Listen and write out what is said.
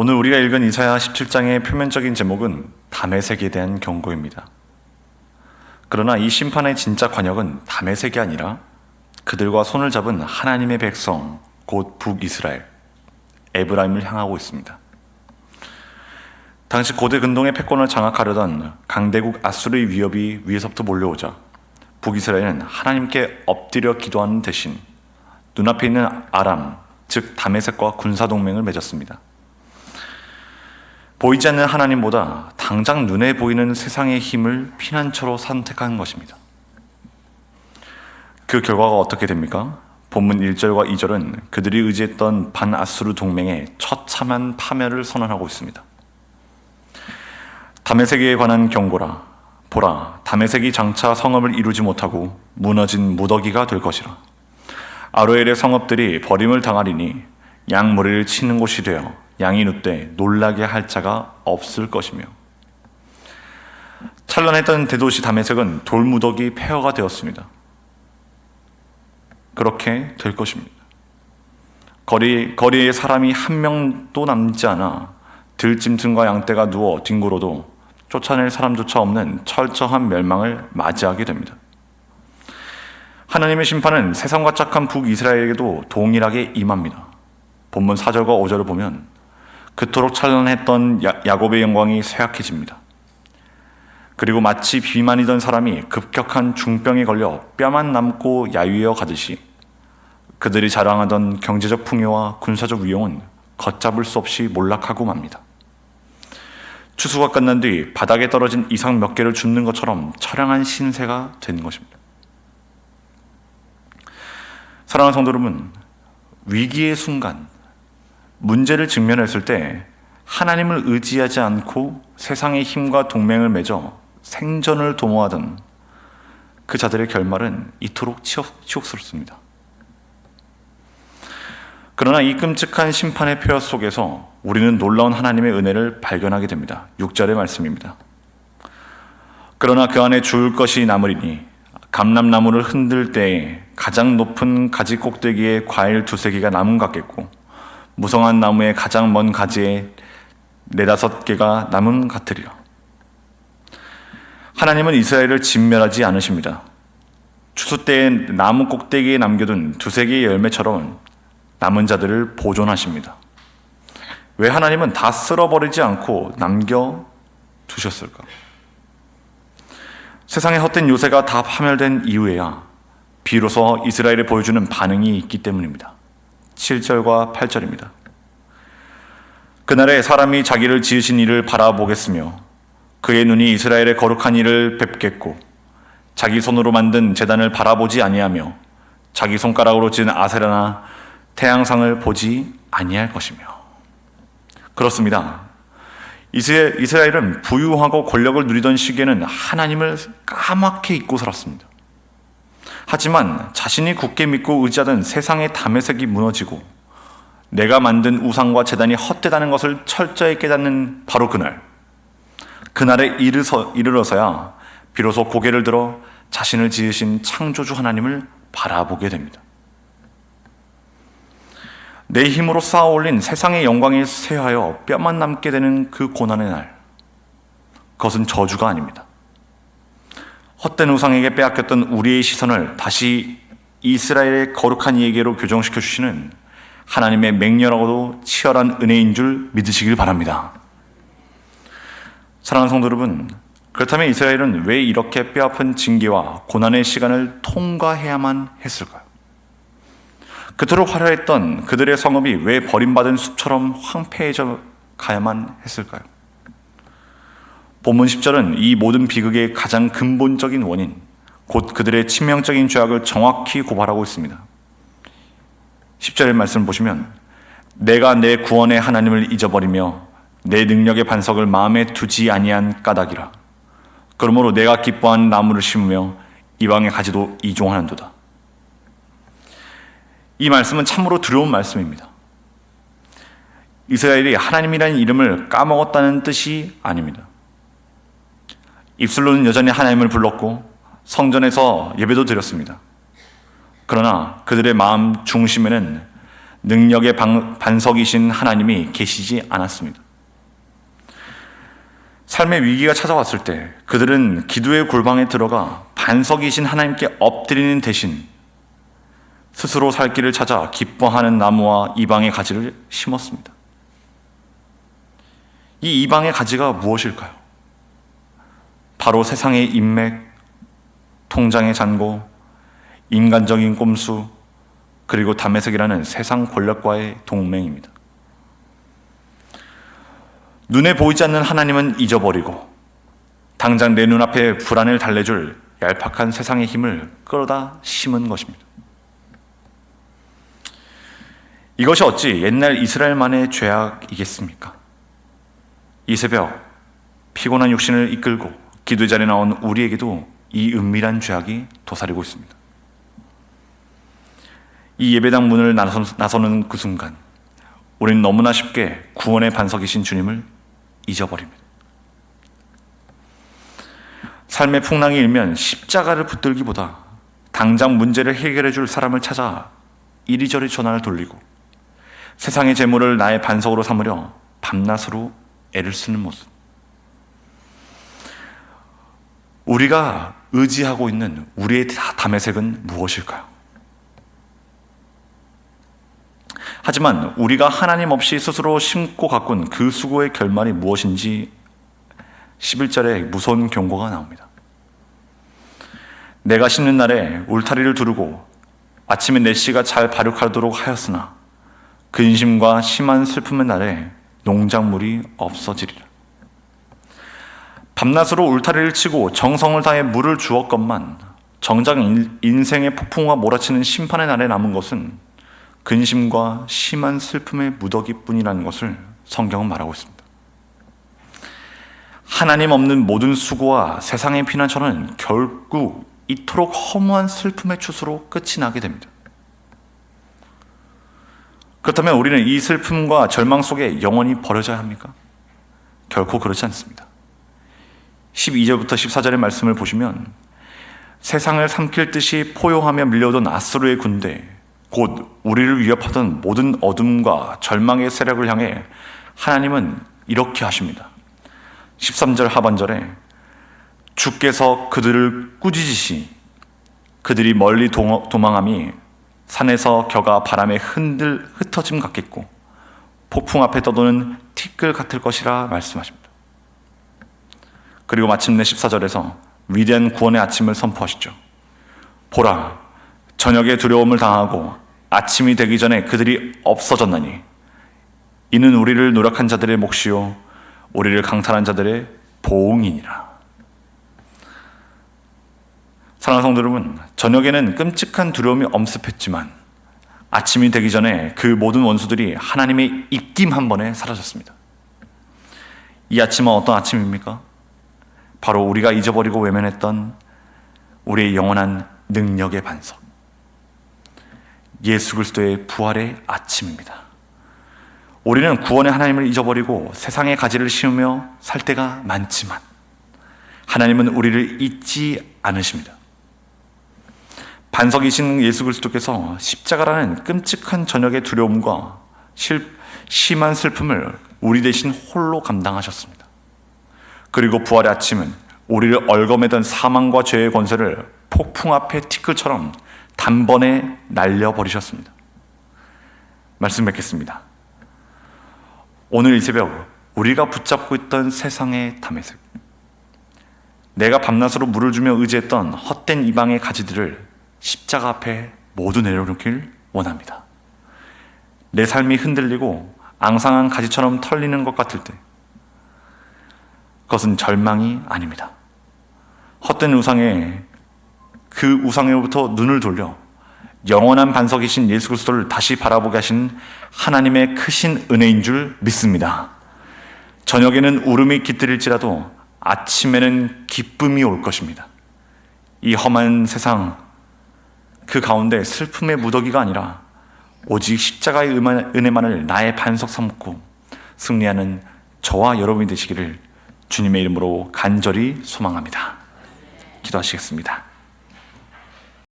오늘 우리가 읽은 이사야 17장의 표면적인 제목은 다메섹에 대한 경고입니다. 그러나 이 심판의 진짜 관역은 다메섹이 아니라 그들과 손을 잡은 하나님의 백성, 곧 북이스라엘, 에브라임을 향하고 있습니다. 당시 고대 근동의 패권을 장악하려던 강대국 아수르의 위협이 위에서부터 몰려오자 북이스라엘은 하나님께 엎드려 기도하는 대신 눈앞에 있는 아람, 즉 다메섹과 군사동맹을 맺었습니다. 보이지 않는 하나님보다 당장 눈에 보이는 세상의 힘을 피난처로 선택한 것입니다. 그 결과가 어떻게 됩니까? 본문 1절과 2절은 그들이 의지했던 반아수르 동맹의 처참한 파멸을 선언하고 있습니다. 다메섹에 관한 경고라. 보라, 다메섹이 장차 성읍을 이루지 못하고 무너진 무더기가 될 것이라. 아로엘의 성읍들이 버림을 당하리니 양머리를 치는 곳이 되어 양이 눕되 놀라게 할 자가 없을 것이며, 찬란했던 대도시 다메섹은 돌무더기 폐허가 되었습니다. 그렇게 될 것입니다. 거리에 사람이 한 명도 남지 않아 들짐승과 양떼가 누워 뒹굴어도 쫓아낼 사람조차 없는 철저한 멸망을 맞이하게 됩니다. 하나님의 심판은 세상과 착한 북이스라엘에게도 동일하게 임합니다. 본문 4절과 5절을 보면 그토록 찬란했던 야곱의 영광이 쇠약해집니다. 그리고 마치 비만이던 사람이 급격한 중병에 걸려 뼈만 남고 야위어 가듯이 그들이 자랑하던 경제적 풍요와 군사적 위용은 걷잡을 수 없이 몰락하고 맙니다. 추수가 끝난 뒤 바닥에 떨어진 이삭 몇 개를 줍는 것처럼 처량한 신세가 된 것입니다. 사랑하는 성도 여러분, 위기의 순간, 문제를 직면했을 때 하나님을 의지하지 않고 세상의 힘과 동맹을 맺어 생존을 도모하던 그 자들의 결말은 이토록 치욕스럽습니다. 그러나 이 끔찍한 심판의 폐허 속에서 우리는 놀라운 하나님의 은혜를 발견하게 됩니다. 6절의 말씀입니다. 그러나 그 안에 주울 것이 남으리니 감람나무를 흔들 때에 가장 높은 가지 꼭대기에 과일 두세 개가 남은 것 같겠고 무성한 나무의 가장 먼 가지에 4-5개가 남은 것 같으리라. 하나님은 이스라엘을 진멸하지 않으십니다. 추수 때에 나무 꼭대기에 남겨둔 두세 개의 열매처럼 남은 자들을 보존하십니다. 왜 하나님은 다 쓸어버리지 않고 남겨두셨을까? 세상의 헛된 요새가 다 파멸된 이후에야 비로소 이스라엘이 보여주는 반응이 있기 때문입니다. 7절과 8절입니다. 그날에 사람이 자기를 지으신 이를 바라보겠으며 그의 눈이 이스라엘의 거룩한 이를 뵙겠고 자기 손으로 만든 제단을 바라보지 아니하며 자기 손가락으로 지은 아세라나 태양상을 보지 아니할 것이며. 그렇습니다. 이스라엘은 부유하고 권력을 누리던 시기에는 하나님을 까맣게 잊고 살았습니다. 하지만 자신이 굳게 믿고 의지하던 세상의 다메섹이 무너지고 내가 만든 우상과 제단이 헛되다는 것을 철저히 깨닫는 바로 그날에 이르러서야 비로소 고개를 들어 자신을 지으신 창조주 하나님을 바라보게 됩니다. 내 힘으로 쌓아올린 세상의 영광이 쇠하여 뼈만 남게 되는 그 고난의 날, 그것은 저주가 아닙니다. 헛된 우상에게 빼앗겼던 우리의 시선을 다시 이스라엘의 거룩한 이에게로 교정시켜 주시는 하나님의 맹렬하고도 치열한 은혜인 줄 믿으시길 바랍니다. 사랑하는 성도 여러분, 그렇다면 이스라엘은 왜 이렇게 뼈아픈 징계와 고난의 시간을 통과해야만 했을까요? 그토록 화려했던 그들의 성읍이 왜 버림받은 숲처럼 황폐해져 가야만 했을까요? 본문 10절은 이 모든 비극의 가장 근본적인 원인, 곧 그들의 치명적인 죄악을 정확히 고발하고 있습니다. 10절의 말씀을 보시면 내가 내 구원의 하나님을 잊어버리며 내 능력의 반석을 마음에 두지 아니한 까닭이라. 그러므로 내가 기뻐한 나무를 심으며 이방의 가지도 이종하는도다. 이 말씀은 참으로 두려운 말씀입니다. 이스라엘이 하나님이라는 이름을 까먹었다는 뜻이 아닙니다. 입술로는 여전히 하나님을 불렀고 성전에서 예배도 드렸습니다. 그러나 그들의 마음 중심에는 능력의 반석이신 하나님이 계시지 않았습니다. 삶의 위기가 찾아왔을 때 그들은 기도의 골방에 들어가 반석이신 하나님께 엎드리는 대신 스스로 살 길을 찾아 기뻐하는 나무와 이방의 가지를 심었습니다. 이 이방의 가지가 무엇일까요? 바로 세상의 인맥, 통장의 잔고, 인간적인 꼼수, 그리고 다메섹이라는 세상 권력과의 동맹입니다. 눈에 보이지 않는 하나님은 잊어버리고 당장 내 눈앞에 불안을 달래줄 얄팍한 세상의 힘을 끌어다 심은 것입니다. 이것이 어찌 옛날 이스라엘만의 죄악이겠습니까? 이 새벽 피곤한 육신을 이끌고 기도의 자리에 나온 우리에게도 이 은밀한 죄악이 도사리고 있습니다. 이 예배당 문을 나서는 그 순간 우리는 너무나 쉽게 구원의 반석이신 주님을 잊어버립니다. 삶의 풍랑이 일면 십자가를 붙들기보다 당장 문제를 해결해 줄 사람을 찾아 이리저리 전화를 돌리고 세상의 재물을 나의 반석으로 삼으려 밤낮으로 애를 쓰는 모습. 우리가 의지하고 있는 우리의 다메섹은 무엇일까요? 하지만 우리가 하나님 없이 스스로 심고 가꾼 그 수고의 결말이 무엇인지 11절에 무서운 경고가 나옵니다. 내가 심는 날에 울타리를 두르고 아침에 내 씨가 잘 발육하도록 하였으나 근심과 심한 슬픔의 날에 농작물이 없어지리라. 밤낮으로 울타리를 치고 정성을 다해 물을 주었건만 정작 인생의 폭풍과 몰아치는 심판의 날에 남은 것은 근심과 심한 슬픔의 무더기뿐이라는 것을 성경은 말하고 있습니다. 하나님 없는 모든 수고와 세상의 피난처는 결국 이토록 허무한 슬픔의 추수로 끝이 나게 됩니다. 그렇다면 우리는 이 슬픔과 절망 속에 영원히 버려져야 합니까? 결코 그렇지 않습니다. 12절부터 14절의 말씀을 보시면 세상을 삼킬 듯이 포효하며 밀려오던 아수르의 군대, 곧 우리를 위협하던 모든 어둠과 절망의 세력을 향해 하나님은 이렇게 하십니다. 13절 하반절에 주께서 그들을 꾸짖으시 그들이 멀리 도망함이 산에서 겨가 바람에 흩어짐 같겠고 폭풍 앞에 떠도는 티끌 같을 것이라 말씀하십니다. 그리고 마침내 14절에서 위대한 구원의 아침을 선포하시죠. 보라, 저녁에 두려움을 당하고 아침이 되기 전에 그들이 없어졌나니 이는 우리를 노력한 자들의 몫이요 우리를 강탈한 자들의 보응이니라. 사랑하는 성도 여러분, 저녁에는 끔찍한 두려움이 엄습했지만 아침이 되기 전에 그 모든 원수들이 하나님의 입김 한 번에 사라졌습니다. 이 아침은 어떤 아침입니까? 바로 우리가 잊어버리고 외면했던 우리의 영원한 능력의 반석, 예수 그리스도의 부활의 아침입니다. 우리는 구원의 하나님을 잊어버리고 세상의 가지를 심으며 살 때가 많지만 하나님은 우리를 잊지 않으십니다. 반석이신 예수 그리스도께서 십자가라는 끔찍한 저녁의 두려움과 심한 슬픔을 우리 대신 홀로 감당하셨습니다. 그리고 부활의 아침은 우리를 얽어매던 사망과 죄의 권세를 폭풍 앞에 티끌처럼 단번에 날려버리셨습니다. 말씀 뵙겠습니다. 오늘 이 새벽 우리가 붙잡고 있던 세상의 다메섹, 내가 밤낮으로 물을 주며 의지했던 헛된 이방의 가지들을 십자가 앞에 모두 내려놓길 원합니다. 내 삶이 흔들리고 앙상한 가지처럼 털리는 것 같을 때 그것은 절망이 아닙니다. 헛된 우상에 그 우상으로부터 눈을 돌려 영원한 반석이신 예수 그리스도를 다시 바라보게 하신 하나님의 크신 은혜인 줄 믿습니다. 저녁에는 울음이 깃들일지라도 아침에는 기쁨이 올 것입니다. 이 험한 세상 그 가운데 슬픔의 무더기가 아니라 오직 십자가의 은혜만을 나의 반석 삼고 승리하는 저와 여러분이 되시기를 주님의 이름으로 간절히 소망합니다. 기도하시겠습니다.